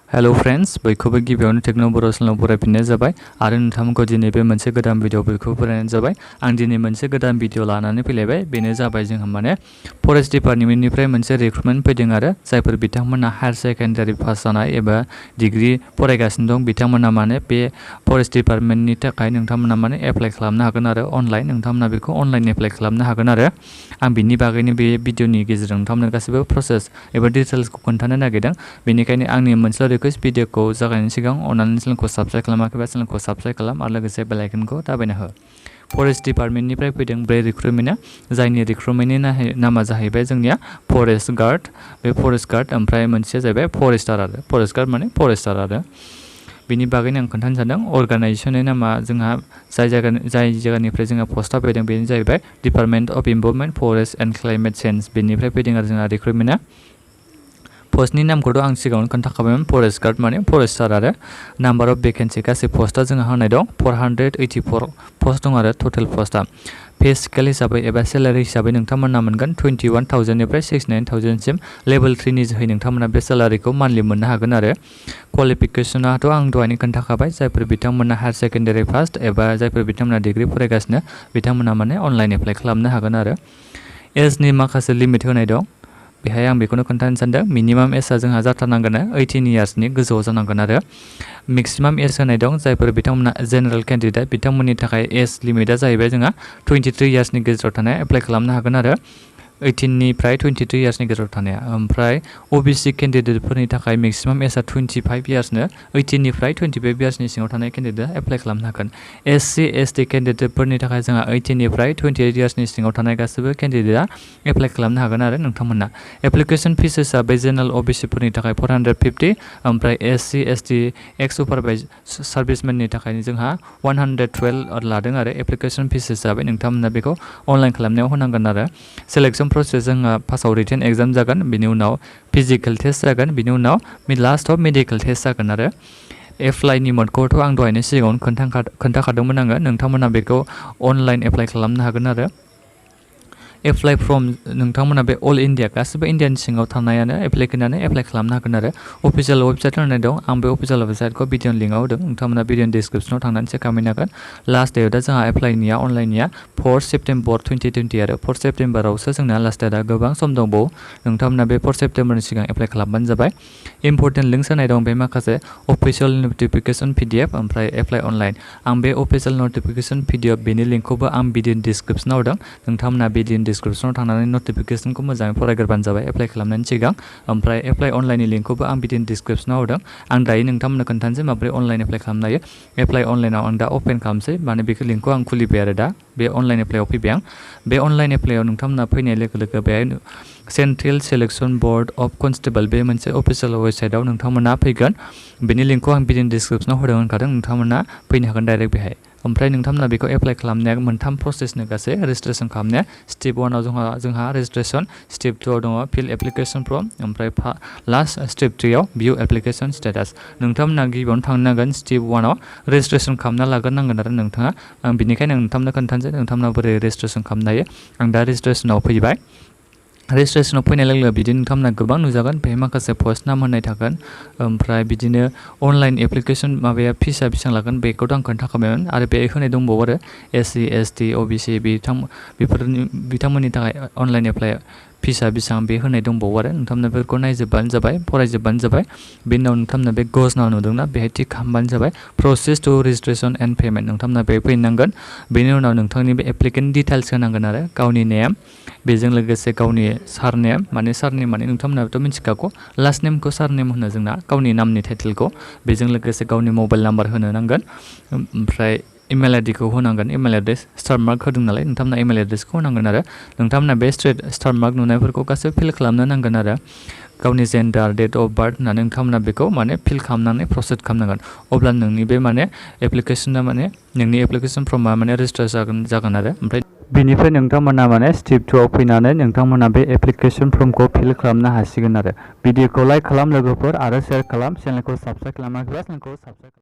Hello friends, बयखौबो गिबियावनो टेक्न' बर' चेनेलाव बरायफिननाय जाबाय आरो नोंथांमोनखौ दिनै बे मोनसे गोदान भिडिअ बयखौबो बरायनाय जाबाय। आं दिनै मोनसे गोदान भिडिअ लानानै फैलायबाय। बेनो जाबाय जोंहा माने फरेस्ट डिपार्टमेन्टनिफ्राय मोनसे रिक्रुटमेन्ट फैदों आरो जायफोर बिथांमोना हायार सेकेन्डारि पास जानाय एबा डिग्री फरायगासिनो दं बिथांमोना माने बे फरेस्ट डिपार्टमेन्टनि थाखाय नोंथांमोना माने एप्लाइ खालामनो हागोन आरो अनलाइन नोंथांमोना बेखौ अनलाइन एप्लाइ खालामनो हागोन आरो आं बिनि बागैनो बे भिडिअनि गेजेरजों नोंथांमोननो गासैबो प्रसेस एबा डिटेल्सखौ खोन्थानो नागिरदों। बेनिखायनो आंनि मोनसे रिक्वेस्ट भिडिअखौ जागायनायनि सिगां अन्नानै चेनेलखौ साबस्क्राइब खालामाखैबा चेनेलखौ साबस्क्राइब खालाम आरो लोगोसे बेल आइकनखौ दाबायना हो। फरेस्ट डिपार्टमेन्टनिफ्राय फैदों बे रिक्रुटमेन्टआ जायनि रिक्रुटमेन्टनि नामा जाहैबाय जोंनिया फरेस्ट गार्ड। बे फरेस्ट गार्ड ओमफ्राय मोनसेया जाहैबाय फरेस्टार आरो फरेस्ट गार्ड माने फरेस्टार आरो बिनि बागैनो आं खोन्थानो सानदों। अर्गानाइजेसननि नामा जोंहा जाय जायगानिफ्राय जोंहा पस्टआ फैदों बेनो जाहैबाय department of environment forest and climate change बेनिफ्राय फैदों आरो जोंहा रिक्रुटमेन्टआ। पस्टनि नामखौथ' आं सिगाङावनो खोन्थाखाबायमोन फरेस्ट गार्ड माने फरेस्टार आरो नाम्बार अफ भेकेन्सि गासै पस्टआ जोंहा होनाय दं 484 पस्ट दं आरो टटेल पस्टआ। पे स्केल हिसाबै एबा सेलारि हिसाबै नोंथांमोना मोनगोन 21,000निफ्राय 69,000सिम लेभेल 3नि जोहै नोंथांमोना बे सेलारिखौ मान्थलि मोननो हागोन आरो क्वालिफिकेसनाथ' आं दहायनो खोन्थाखाबाय जायफोर बिथांमोना हायार सेकेन्डारि पास एबा जायफोर बिथांमोना डिग्री फरायगासिनो बिथांमोना माने अनलाइन एप्लाइ खालामनो हागोन आरो एजनि माखासे लिमिट होनाय दं। बेहाय आं बेखौनो खोन्थानो सानदों मिनिमाम एजआ जोंहा जाथारनांगोन 18 इयार्सनि गोजौआव जानांगोन आरो मेक्सिमाम एज होनाय दं जायफोर बिथांमोना जेनेरेल केन्डिडेट बिथांमोननि थाखाय एज लिमिटआ जाहैबाय जोंहा 23 इयार्सनि गेजेराव थानाय एप्लाइ खालामनो हागोन आरो 18निफ्राय 23 इयार्सनि गेजेराव थानाया। ओमफ्राय ओबिसि केन्डिडेटफोरनि थाखाय मेक्सिमाम एजआ 25 इयार्सनो 18निफ्राय 25 इयार्सनि सिङाव थानाय केन्डिडेटआ एप्लाइ खालामनो हागोन। एससि एसटि केन्डिडेटफोरनि थाखाय जोंहा 18निफ्राय 28 इयार्सनि सिङाव थानाय गासैबो केन्डिडेटआ एप्लाइ खालामनो हागोन आरो नोंथांमोना। एप्लिकेसन फिस हिसाबै जेनेरेल ओबिसिफोरनि थाखाय 450 ओमफ्राय एससि एसटि एक्स सुपारभाइज सार्भिसमेननि थाखाय जोंहा 112 लादों आरो एप्लिकेसन फिस हिसाबै नोंथांमोना बेखौ अनलाइन खालामनायाव होनांगोन आरो सेलेक्सन प्रसेस जोंहा फार्स्टआव रिटेन एग्जाम जागोन बिनि उनाव फिजिकेल टेस्ट जागोन बिनि उनाव लास्टआव मेडिकेल टेस्ट जागोन आरो एप्लाइनि मोडखौथ' आं दहायनो सिगाङावनो खोन्थाखादोंमोन आङो नोंथांमोना बेखौ अनलाइन एप्लाइ खालामनो हागोन आरो एप्लाइ फ्रम नोंथांमोना बे अल इन्डिया गासिबो इन्डियानि सिङाव थानायानो एप्लिकेन्टआनो एप्लाइ खालामनो हागोन आरो अफिसियेल वेबसाइट होनाय दं आं बे अफिसियेल वेबसाइटखौ भिडिअनि लिंकआव होदों नोंथांमोना भिडिअनि डिसक्रिपसनाव थांनानै चेक खालामनो हागोन। लास्ट डेटआ जोंहा एप्लाइनिया अनलाइननिया 4 सेप्टेम्बर 2020 आरो 4 सेप्टेम्बरावसो जोंना लास्ट डेटआ गोबां सम दंबावो नोंथांमोना बे 4 सेप्टेम्बरनि सिगां एप्लाइ खालामबानो जाबाय। इम्पर्टेन्ट लिंक्स होनाय दं बे माखासे अफिसियेल नटिफिकेसन PDF ओमफ्राय एप्लाइ अनलाइन आं बे अफिसियेल नटिफिकेसन PDF बेनि लिंकखौबो आं भिडिअनि डिसक्रिपसनाव होदों नोंथांमोना भिडिअनि डिसक्रिपसनाव थांनानै नटिफिकेसनखौ मोजाङै फरायग्रोबानो जाबाय एप्लाइ खालामनायनि सिगां ओमफ्राय एप्लाइ अनलाइननि लिंकखौबो आं भिडिअनि डिसक्रिपसनाव होदों। आं दायो नोंथांमोननो खोन्थानोसै माबोरै अनलाइन एप्लाइ खालामनो हायो। एप्लाइ अनलाइनाव आं दा अपेन खालामसै माने बेखौ लिंकखौ आं खुलिबाय आरो दा बे अनलाइन एप्लाइआव फैबाय आं। बे अनलाइन एप्लाइआव नोंथांमोना फैनाय लोगो लोगो बेहाय central selection board of constable बे मोनसे अफिसियेल वेबसाइटआव नोंथांमोना फैगोन बेनि लिंकखौ आं भिडिअनि डिसक्रिपसनाव होदों होनखादों नोंथांमोना फैनो हागोन डाइरेक्ट बेहाय। ओमफ्राय नोंथांमोना बेखौ एप्लाइ खालामनाया मोनथाम प्रसेसनो गासै रेजिस्ट्रेसन खालामनाया स्टेप 1आव जोंहा रेजिस्ट्रेसन स्टेप 2आव दङ फिल एप्लिकेसन फर्म ओमफ्राय लास्ट स्टेप 3आव भिउ एप्लिकेसन स्टेटास नोंथांमोना गिबियावनो थांनो नांगोन स्टेप 1आव रेजिस्ट्रेसन खालामना लाग्रोनांगोन आरो नोंथाङा आं बिनिखायनो नोंथांमोननो खोन्थानोसै नोंथांमोना बोरै रेजिस्ट्रेसन खालामनो हायो। आं दा रेजिस्ट्रेसनाव फैबाय रेजिस्ट्रेसनाव फैनाय लोगो लोगो बिदिनो नोंथांमोना गोबां नुजागोन बेहाय माखासे पस्ट नाम होनाय थागोन ओमफ्राय बिदिनो अनलाइन एप्लिकेसन माबाया फिसा बेसेबां लागोन बेखौथ' आं खोन्थाखाबायमोन आरो बेहाय होनाय दंबावो आरो एससि एसटि ओबिसि बिथांमोननि थाखाय अनलाइन एप्लाइ फिसा बेसेबां बे होनाय दंबावो आरो नोंथांमोना बेफोरखौ नायजोबबानो जाबाय फरायजोबबानो जाबाय। बेनि उनाव नोंथांमोना बे गजनाव नुदोंना बेहाय टिक खालामबानो जाबाय process to registration and payment नोंथांमोना बेहाय फैनांगोन। बेनि उनाव नोंथांनि बे एप्लिकेन्ट डिटेल्स होनांगोन आरो गावनि नेम बेजों लोगोसे गावनि सारनेम माने नोंथांमोनाथ' मिथिखागौ लास्ट नेमखौ सारनेम होनो जोंना गावनि नामनि टाइटेलखौ बेजों लोगोसे गावनि मबाइल नाम्बार होनो नांगोन ओमफ्राय इमेल आइडिखौ होनांगोन इमेल एड्रेस स्टार मार्क होदों नालाय नोंथांमोना इमेल एड्रेसखौ होनांगोन आरो नोंथांमोना बे स्ट्रेट स्टार मार्क नुनायफोरखौ गासैबो फिल खालामनो नांगोन आरो गावनि जेन्डार डेट अफ बार्थ होननानै नोंथांमोना बेखौ माने फिल खालामनानै प्रसेस खालामनांगोन अब्ला नोंनि बे माने एप्लिकेसना माने नोंनि एप्लिकेसन फर्मा माने रेजिस्टार जागोन आरो ओमफ्राय बिनिफ्राय नोंथांमोना माने स्टेप 2आव फैनानै नोंथांमोना बे एप्लिकेसन फर्मखौ फिल खालामनो हासिगोन आरो भिडिअखौ लाइक खालाम लोगोफोर आरो शेयार खालाम चेनेलखौ साबस्क्राइब खालामाखैब्ला चेनेलखौ साबस्क्राइब